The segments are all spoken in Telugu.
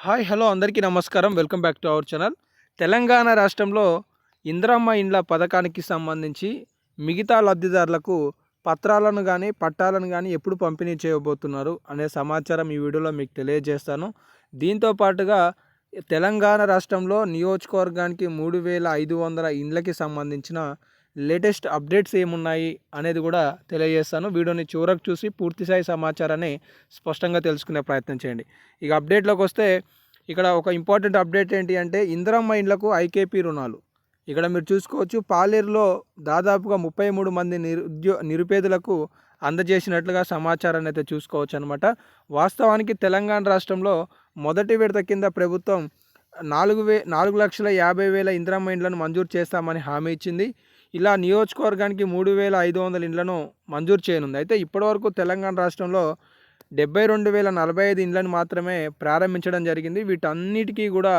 హాయ్ హలో అందరికీ నమస్కారం. Welcome back to our channel. Telangana రాష్ట్రంలో ఇందిరమ్మ ఇండ్ల పథకానికి సంబంధించి మిగతా లబ్ధిదారులకు పత్రాలను కానీ పట్టాలను కానీ ఎప్పుడు పంపిణీ చేయబోతున్నారు అనే సమాచారం ఈ వీడియోలో మీకు తెలియజేస్తాను. దీంతో పాటుగా తెలంగాణ రాష్ట్రంలో నియోజకవర్గానికి 3500 ఇండ్లకి సంబంధించిన లేటెస్ట్ అప్డేట్స్ ఏమున్నాయి అనేది కూడా తెలియజేస్తాను. వీడియోని చివరకు చూసి పూర్తిస్థాయి సమాచారాన్ని స్పష్టంగా తెలుసుకునే ప్రయత్నం చేయండి. ఇక అప్డేట్లోకి వస్తే ఇక్కడ ఒక ఇంపార్టెంట్ అప్డేట్ ఏంటి అంటే ఇందిరమ్మ ఇండ్లకు ఐకేపీ రుణాలు. ఇక్కడ మీరు చూసుకోవచ్చు, పాలేరులో దాదాపుగా 33 మంది నిరుపేదలకు అందజేసినట్లుగా సమాచారాన్ని అయితే చూసుకోవచ్చు అనమాట. వాస్తవానికి తెలంగాణ రాష్ట్రంలో మొదటి విడత కింద ప్రభుత్వం 4,50,000 ఇందిరమ్మ ఇండ్లను మంజూరు చేస్తామని హామీ ఇచ్చింది. ఇలా నియోజకవర్గానికి 3,500 ఇండ్లను మంజూరు చేయనుంది. అయితే ఇప్పటివరకు తెలంగాణ రాష్ట్రంలో 72,045 ఇండ్లను మాత్రమే ప్రారంభించడం జరిగింది. వీటన్నిటికీ కూడా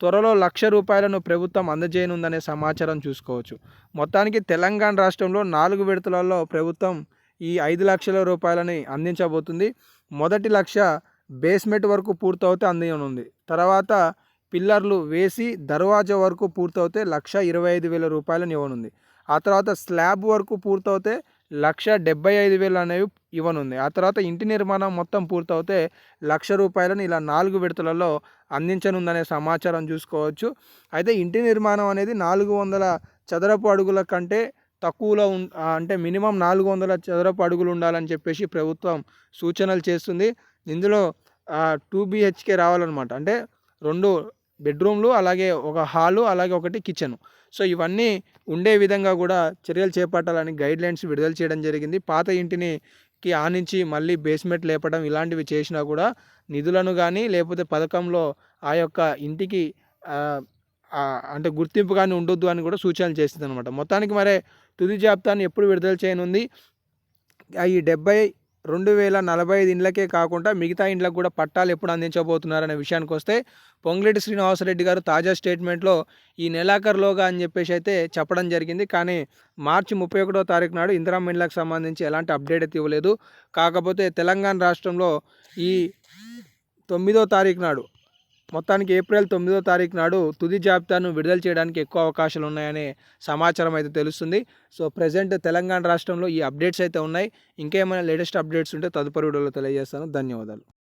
త్వరలో ₹1,00,000 ప్రభుత్వం అందజేయనుందనే సమాచారం చూసుకోవచ్చు. మొత్తానికి తెలంగాణ రాష్ట్రంలో 4 విడతలలో ప్రభుత్వం ఈ ₹5,00,000 అందించబోతుంది. మొదటి లక్ష బేస్మెంట్ వరకు పూర్తవుతే అందజేయనుంది. తర్వాత పిల్లర్లు వేసి దర్వాజా వరకు పూర్తవుతే ₹1,25,000 ఇవ్వనుంది. ఆ తర్వాత స్లాబ్ వరకు పూర్తవుతే ₹1,75,000 అనేవి ఇవ్వనుంది. ఆ తర్వాత ఇంటి నిర్మాణం మొత్తం పూర్తవుతే ₹1,00,000 ఇలా 4 విడతలలో అందించనుందనే సమాచారం చూసుకోవచ్చు. అయితే ఇంటి నిర్మాణం అనేది 400 చదరపు అడుగుల కంటే తక్కువలో అంటే మినిమం 400 చదరపు అడుగులు ఉండాలని చెప్పేసి ప్రభుత్వం సూచనలు చేస్తుంది. ఇందులో 2 BHK రావాలన్నమాట. అంటే 2 బెడ్రూమ్లు, అలాగే ఒక హాలు, అలాగే ఒకటి కిచెను. సో ఇవన్నీ ఉండే విధంగా కూడా చర్యలు చేపట్టాలని గైడ్లైన్స్ విడుదల చేయడం జరిగింది. పాత ఇంటికి ఆనించి మళ్ళీ బేస్మెంట్ లేపడం ఇలాంటివి చేసినా కూడా నిధులను కానీ లేకపోతే పథకంలో ఆ యొక్క ఇంటికి అంటే గుర్తింపు కానీ ఉండొద్దు అని కూడా సూచనలు చేస్తుంది అనమాట. మొత్తానికి మరి తుది జాబితాను ఎప్పుడు విడుదల చేయనుంది, ఈ 72,045 ఇండ్లకే కాకుండా మిగతా ఇండ్లకు కూడా పట్టాలు ఎప్పుడు అందించబోతున్నారనే విషయానికి వస్తే పొంగులేటి శ్రీనివాసరెడ్డి గారు తాజా స్టేట్మెంట్లో ఈ నెలాఖరులోగా అని చెప్పేసి అయితే చెప్పడం జరిగింది. కానీ మార్చి 31వ తారీఖు నాడు ఇందిరమ్మ ఇండ్లకు సంబంధించి ఎలాంటి అప్డేట్ అయితే ఇవ్వలేదు. కాకపోతే తెలంగాణ రాష్ట్రంలో ఈ 9వ తారీఖు నాడు, మొత్తానికి ఏప్రిల్ 9వ తారీఖు నాడు తుది జాబితాను విడుదల చేయడానికి ఎక్కువ అవకాశాలు ఉన్నాయనే సమాచారం అయితే తెలుస్తుంది. సో ప్రజెంట్ తెలంగాణ రాష్ట్రంలో ఈ అప్డేట్స్ అయితే ఉన్నాయి. ఇంకేమైనా లేటెస్ట్ అప్డేట్స్ ఉంటే తదుపరి వీడియోలో తెలియజేస్తాను. ధన్యవాదాలు.